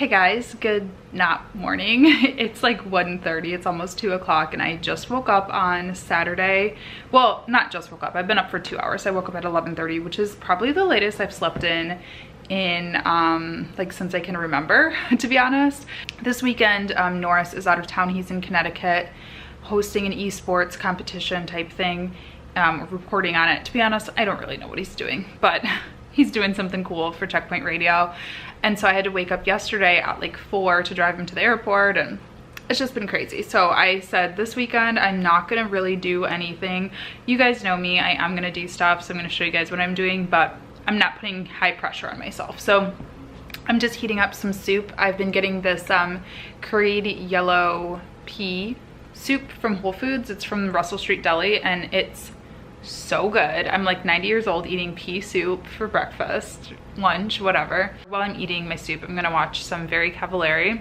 Hey guys, good not morning. It's like 1:30, it's almost 2 o'clock, and I just woke up on Saturday. Well, not just woke up, I've been up for 2 hours. I woke up at 11:30, which is probably the latest I've slept in like since I can remember, to be honest. This weekend, Norris is out of town. He's in Connecticut hosting an esports competition type thing, reporting on it. To be honest, I don't really know what he's doing, but he's doing something cool for Checkpoint Radio. And so I had to wake up yesterday at like 4 to drive him to the airport, and it's just been crazy. So I said this weekend I'm not gonna really do anything. You guys know me, I am gonna do stuff, so I'm gonna show you guys what I'm doing, but I'm not putting high pressure on myself. So I'm just heating up some soup. I've been getting this curried yellow pea soup from Whole Foods. It's from Russell Street Deli, and it's so good. I'm like 90 years old eating pea soup for breakfast, lunch, whatever. While I'm eating my soup, I'm gonna watch some Very Cavallari.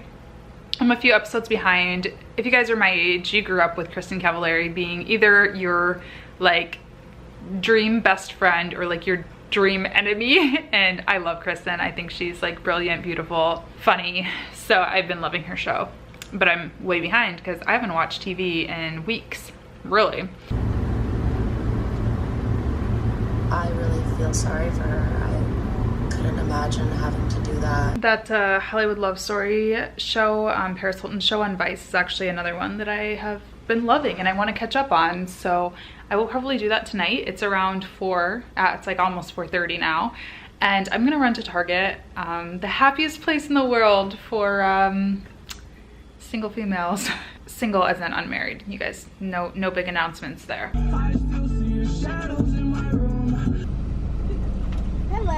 I'm a few episodes behind. If you guys are my age, you grew up with Kristen Cavallari being either your like dream best friend or like your dream enemy. And I love Kristen. I think she's like brilliant, beautiful, funny. So I've been loving her show, but I'm way behind because I haven't watched TV in weeks, really. I really feel sorry for her. I couldn't imagine having to do that. That Hollywood Love Story show, Paris Hilton's show on Vice, is actually another one that I have been loving and I want to catch up on. So I will probably do that tonight. It's around 4, it's like almost 4:30 now. And I'm gonna run to Target, the happiest place in the world for single females. Single as in unmarried. You guys, no big announcements there.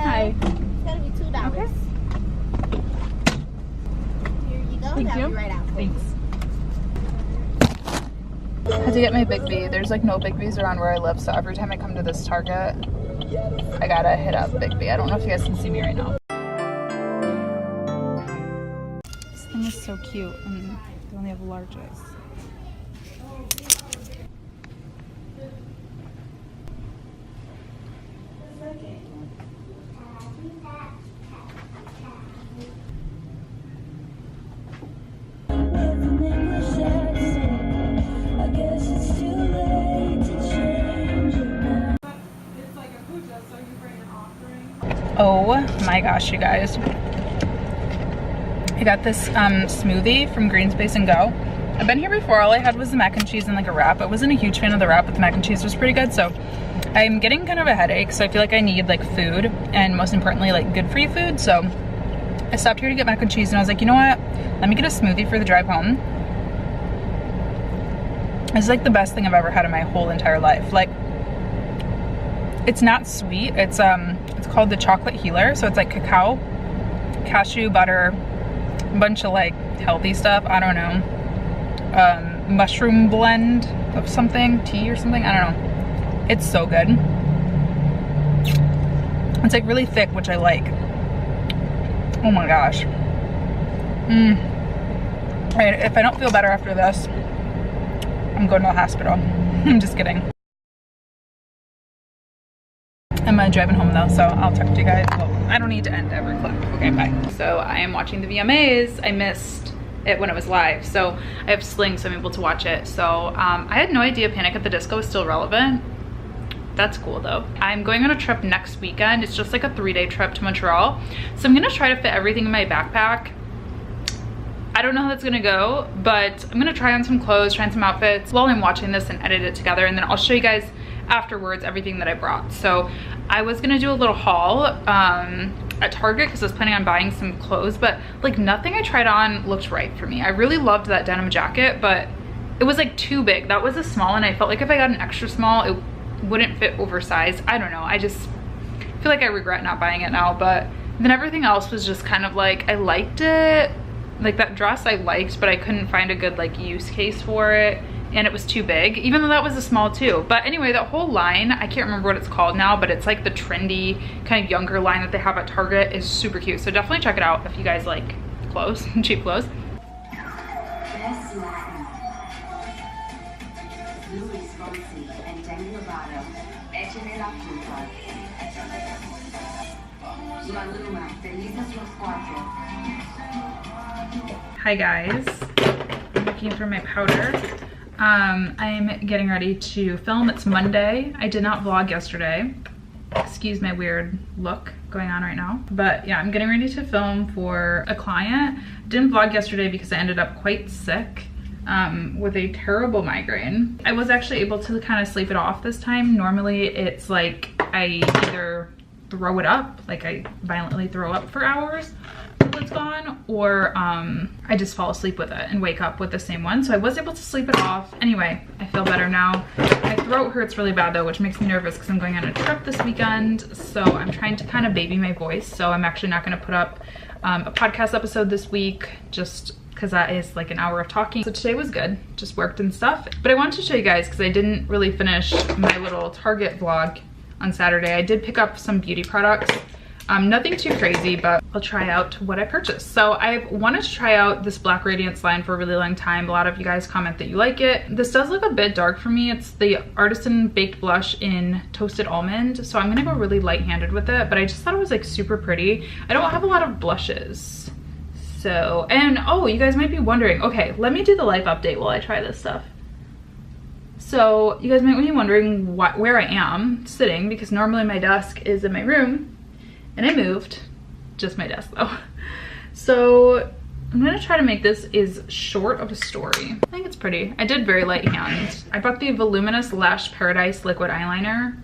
Hi. It's gonna be $2. Okay. Here you go. Thank you. Be right out. Thanks. I had to get my Big B. There's like no Big B's around where I live, so every time I come to this Target, I gotta hit up Big B. I don't know if you guys can see me right now. This thing is so cute, and they only have larges. Oh my gosh, you guys. I got this smoothie from Green Space and Go. I've been here before. All I had was the mac and cheese and like a wrap. I wasn't a huge fan of the wrap, but the mac and cheese was pretty good. So I'm getting kind of a headache, so I feel like I need like food, and most importantly like good for you food. So I stopped here to get mac and cheese, and I was like, you know what? Let me get a smoothie for the drive home. It's like the best thing I've ever had in my whole entire life. Like, it's not sweet. It's called the Chocolate Healer. So it's like cacao, cashew butter, a bunch of like healthy stuff. I don't know. Mushroom blend of something, tea or something. I don't know. It's so good. It's like really thick, which I like. Oh my gosh. Alright, if I don't feel better after this, I'm going to the hospital. I'm just kidding. I'm driving home though, so I'll talk to you guys. Well, I don't need to end every clip. Okay, bye. So I am watching the VMAs. I missed it when it was live, so I have Sling, so I'm able to watch it. So I had no idea Panic at the Disco is still relevant. That's cool though. I'm going on a trip next weekend. It's just like a 3-day trip to Montreal. So I'm gonna try to fit everything in my backpack. I don't know how that's gonna go, but I'm gonna try on some clothes, try on some outfits while I'm watching this and edit it together, and then I'll show you guys afterwards everything that I brought. So I was gonna do a little haul at Target because I was planning on buying some clothes, but like nothing I tried on looked right for me. I really loved that denim jacket, but it was like too big. That was a small, and I felt like if I got an extra small, it wouldn't fit oversized. I don't know. I just feel like I regret not buying it now, but then everything else was just kind of like, I liked it. Like that dress I liked, but I couldn't find a good like use case for it, and it was too big, even though that was a small too. But anyway, that whole line, I can't remember what it's called now, but it's like the trendy kind of younger line that they have at Target is super cute. So definitely check it out if you guys like clothes, cheap clothes. Hi guys, I'm looking for my powder. I'm getting ready to film. It's Monday. I did not vlog yesterday. Excuse my weird look going on right now. But yeah, I'm getting ready to film for a client. Didn't vlog yesterday because I ended up quite sick with a terrible migraine. I was actually able to kind of sleep it off this time. Normally it's like I either throw it up, like I violently throw up for hours till it's gone, or I just fall asleep with it and wake up with the same one. So I was able to sleep it off. Anyway, I feel better now. My throat hurts really bad though, which makes me nervous because I'm going on a trip this weekend. So I'm trying to kind of baby my voice. So I'm actually not going to put up a podcast episode this week, just because that is like an hour of talking. So today was good, just worked and stuff. But I wanted to show you guys because I didn't really finish my little Target vlog on Saturday. I did pick up some beauty products. Nothing too crazy, but I'll try out what I purchased. So I've wanted to try out this Black Radiance line for a really long time. A lot of you guys comment that you like it. This does look a bit dark for me. It's the Artisan Baked Blush in Toasted Almond. So I'm gonna go really light-handed with it, but I just thought it was like super pretty. I don't have a lot of blushes. So, and oh, you guys might be wondering, okay, let me do the life update while I try this stuff. So you guys might be wondering where I am sitting, because normally my desk is in my room and I moved, just my desk though. So I'm gonna try to make this as short of a story. I think it's pretty. I did very light hand. I bought the Voluminous Lash Paradise liquid eyeliner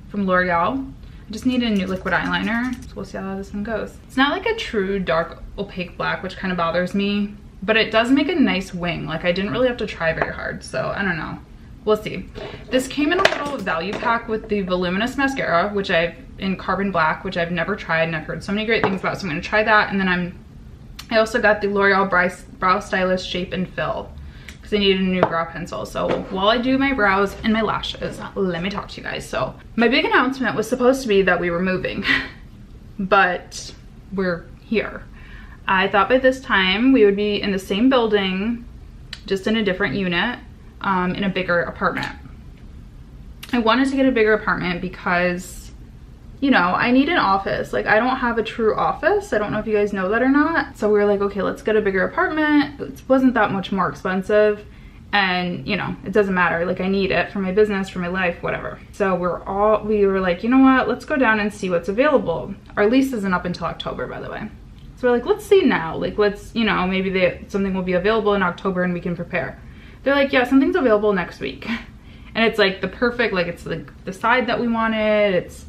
from L'Oreal. I just need a new liquid eyeliner, so we'll see how this one goes. It's not like a true dark opaque black, which kind of bothers me, but it does make a nice wing. Like I didn't really have to try very hard, so I don't know. We'll see. This came in a little value pack with the Voluminous Mascara, which in Carbon Black, which I've never tried and I've heard so many great things about, so I'm gonna try that. And then I also got the L'Oreal Brow Stylist Shape and Fill, because I needed a new brow pencil. So while I do my brows and my lashes, let me talk to you guys. So my big announcement was supposed to be that we were moving, but we're here. I thought by this time we would be in the same building, just in a different unit, in a bigger apartment. I wanted to get a bigger apartment because, you know, I need an office. Like I don't have a true office. I don't know if you guys know that or not. So we were like, okay, let's get a bigger apartment. It wasn't that much more expensive. And you know, it doesn't matter. Like I need it for my business, for my life, whatever. So we were like, you know what? Let's go down and see what's available. Our lease isn't up until October, by the way. So we're like, let's see now. Like let's, you know, maybe something will be available in October and we can prepare. They're like, yeah, something's available next week. And it's like the perfect, like it's the side that we wanted. It's,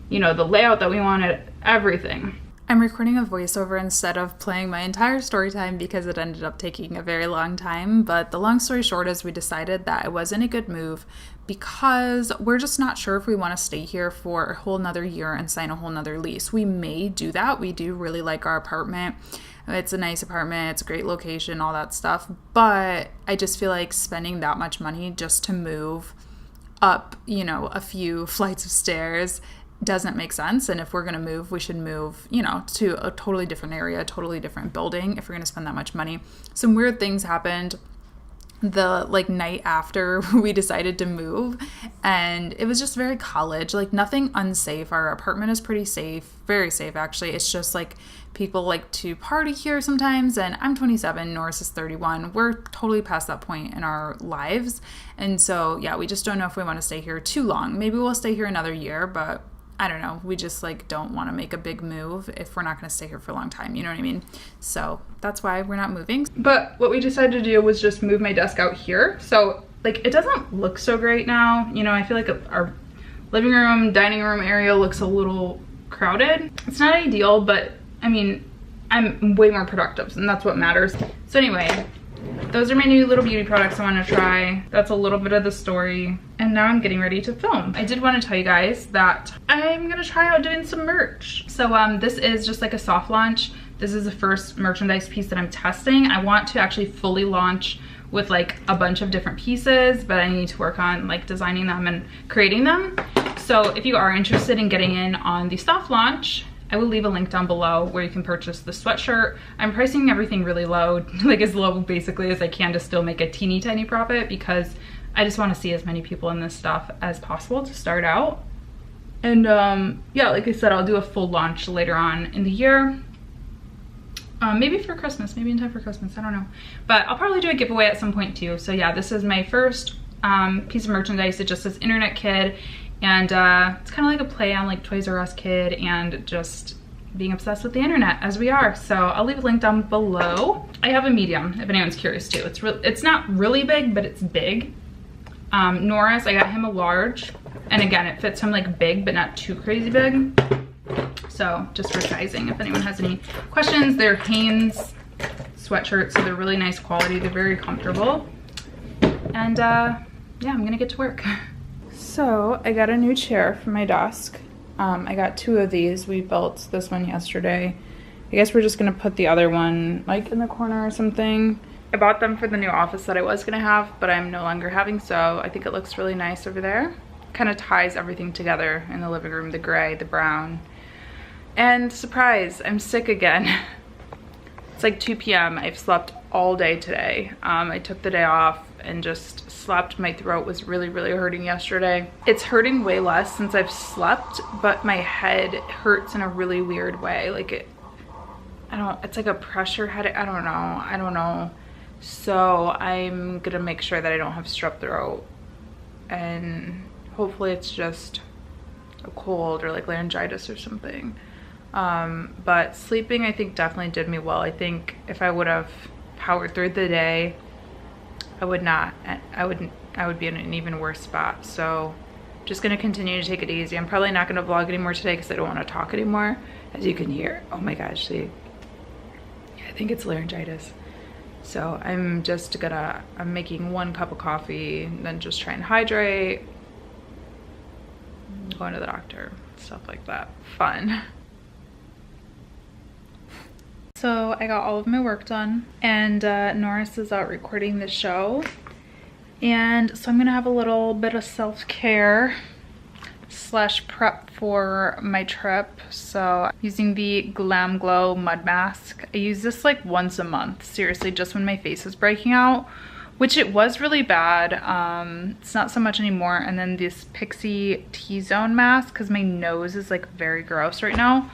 you know, the layout that we wanted, everything. I'm recording a voiceover instead of playing my entire story time because it ended up taking a very long time. But the long story short is we decided that it wasn't a good move because we're just not sure if we want to stay here for a whole nother year and sign a whole nother lease. We may do that. We do really like our apartment. It's a nice apartment, it's a great location, all that stuff. But I just feel like spending that much money just to move up, you know, a few flights of stairs doesn't make sense. And if we're going to move, we should move, you know, to a totally different area, a totally different building if we're going to spend that much money. Some weird things happened the like night after we decided to move, and it was just very college, like nothing unsafe. Our apartment is pretty safe, very safe actually. It's just like people like to party here sometimes, and I'm 27, Norris is 31. We're totally past that point in our lives, and so yeah, we just don't know if we want to stay here too long. Maybe we'll stay here another year, but I don't know. We just like don't want to make a big move if we're not going to stay here for a long time. You know what I mean? So that's why we're not moving. But what we decided to do was just move my desk out here. So like it doesn't look so great now. You know, I feel like our living room, dining room area looks a little crowded. It's not ideal, but I mean, I'm way more productive and that's what matters. So anyway, those are my new little beauty products I want to try. That's a little bit of the story. And now I'm getting ready to film. I did want to tell you guys that I'm going to try out doing some merch. So this is just like a soft launch. This is the first merchandise piece that I'm testing. I want to actually fully launch with like a bunch of different pieces, but I need to work on like designing them and creating them. So if you are interested in getting in on the soft launch, I will leave a link down below where you can purchase the sweatshirt. I'm pricing everything really low, like as low basically as I can to still make a teeny tiny profit, because I just want to see as many people in this stuff as possible to start out. And yeah, like I said, I'll do a full launch later on in the year. Maybe for Christmas, maybe in time for Christmas, I don't know. But I'll probably do a giveaway at some point too. So yeah, this is my first piece of merchandise. It just says Internet Kid, and it's kind of like a play on like Toys R Us Kid and just being obsessed with the internet as we are. So I'll leave a link down below. I have a medium if anyone's curious too. It's not really big, but it's big. Norris, I got him a large, and again, it fits him like big, but not too crazy big. So just for sizing, if anyone has any questions, they're Hanes sweatshirts, so they're really nice quality. They're very comfortable. And yeah, I'm gonna get to work. So I got a new chair for my desk. I got 2 of these. We built this one yesterday. I guess we're just gonna put the other one like in the corner or something. I bought them for the new office that I was gonna have, but I'm no longer having, so I think it looks really nice over there. Kind of ties everything together in the living room, the gray, the brown. And surprise, I'm sick again. It's like 2 p.m. I've slept all day today. I took the day off and just slept. My throat was really hurting yesterday. It's hurting way less since I've slept, but my head hurts in a really weird way. Like it's like a pressure headache. I don't know. So I'm gonna make sure that I don't have strep throat, and hopefully it's just a cold or like laryngitis or something. But sleeping, I think, definitely did me well. I think if I would have powered through the day, I would be in an even worse spot. So just gonna continue to take it easy. I'm probably not gonna vlog anymore today because I don't want to talk anymore, as you can hear. Oh my gosh, see, yeah, I think it's laryngitis. So I'm making 1 cup of coffee, and then just try and hydrate, going to the doctor, stuff like that. Fun. So I got all of my work done, and Norris is out recording the show, and so I'm gonna have a little bit of self-care / prep for my trip. So using the Glam Glow mud mask. I use this like once a month, seriously, just when my face is breaking out, which it was really bad. It's not so much anymore. And then this Pixie T-Zone mask, because my nose is like very gross right now.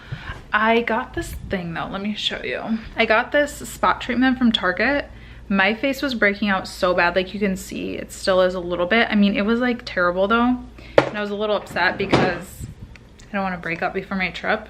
I got this thing though, let me show you. I got this spot treatment from Target. My face was breaking out so bad, like you can see it still is a little bit. I mean, it was like terrible though. And I was a little upset because I don't want to break up before my trip.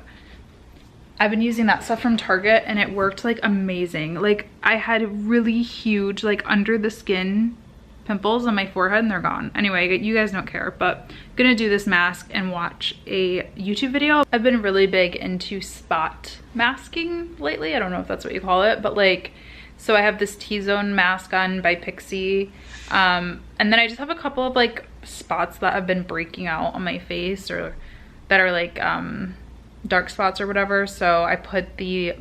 I've been using that stuff from Target and it worked like amazing. Like I had really huge like under the skin pimples on my forehead and they're gone. Anyway, you guys don't care, but I'm gonna do this mask and watch a YouTube video. I've been really big into spot masking lately. I don't know if that's what you call it, but like, so I have this T-Zone mask on by Pixie. And then I just have a couple of like spots that have been breaking out on my face, or that are like dark spots or whatever. So I put the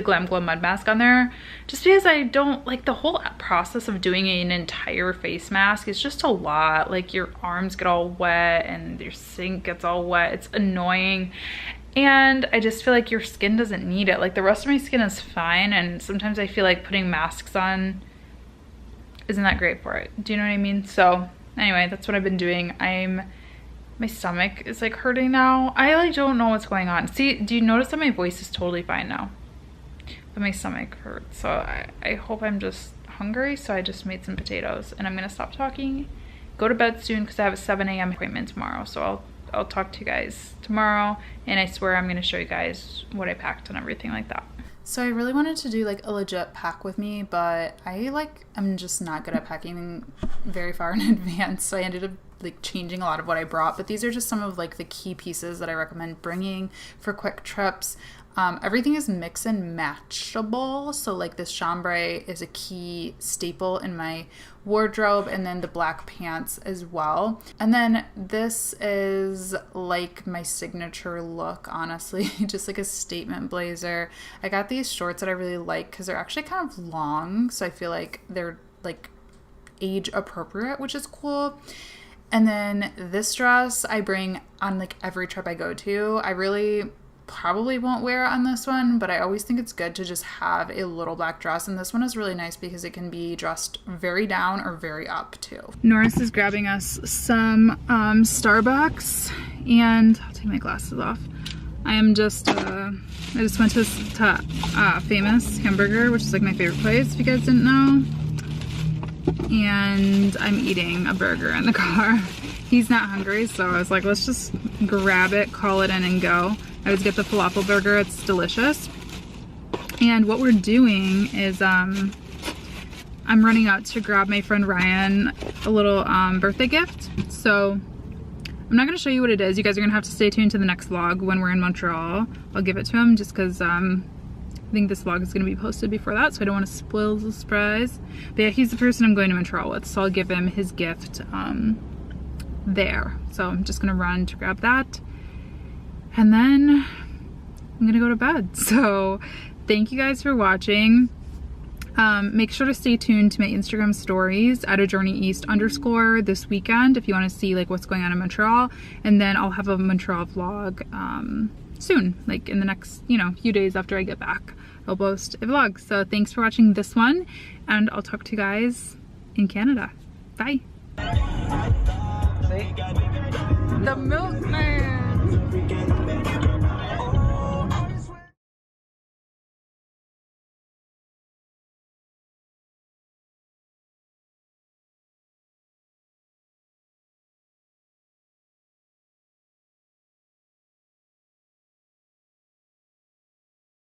Glam Glow mud mask on there just because I don't like the whole process of doing an entire face mask. It's just a lot. Like your arms get all wet and your sink gets all wet. It's annoying. And I just feel like your skin doesn't need it. Like the rest of my skin is fine, and sometimes I feel like putting masks on isn't that great for it. Do you know what I mean? So anyway, that's what I've been doing. My stomach is like hurting now. I like don't know what's going on. See, do you notice that my voice is totally fine now? But my stomach hurts. So I hope I'm just hungry. So I just made some potatoes and I'm gonna stop talking, go to bed soon because I have a 7 a.m. appointment tomorrow. So I'll talk to you guys tomorrow, and I swear I'm gonna show you guys what I packed and everything like that. So I really wanted to do like a legit pack with me, but I'm just not good at packing very far in advance. So I ended up like changing a lot of what I brought, but these are just some of like the key pieces that I recommend bringing for quick trips. Everything is mix and matchable. So like this chambray is a key staple in my wardrobe, and then the black pants as well. And then this is like my signature look, honestly, just like a statement blazer. I got these shorts that I really like because they're actually kind of long. So I feel like they're like age appropriate, which is cool. And then this dress I bring on like every trip I go to. I really probably won't wear it on this one, but I always think it's good to just have a little black dress, and this one is really nice because it can be dressed very down or very up too. Norris is grabbing us some Starbucks, and I'll take my glasses off. I am just, I just went to Famous Hamburger, which is like my favorite place, if you guys didn't know. And I'm eating a burger in the car. He's not hungry, so I was like, let's just grab it, call it in and go. I always get the falafel burger, it's delicious. And what we're doing is, I'm running out to grab my friend Ryan a little birthday gift. So I'm not gonna show you what it is. You guys are gonna have to stay tuned to the next vlog when we're in Montreal. I'll give it to him just because I think this vlog is gonna be posted before that, so I don't want to spoil the surprise. But yeah, he's the person I'm going to Montreal with, so I'll give him his gift there. So I'm just gonna run to grab that, and then I'm gonna go to bed. So thank you guys for watching. Make sure to stay tuned to my Instagram stories @ajourney_east this weekend if you want to see like what's going on in Montreal, and then I'll have a Montreal vlog soon, like in the next, you know, few days after I get back. I'll post a vlog. So thanks for watching this one, and I'll talk to you guys in Canada. Bye.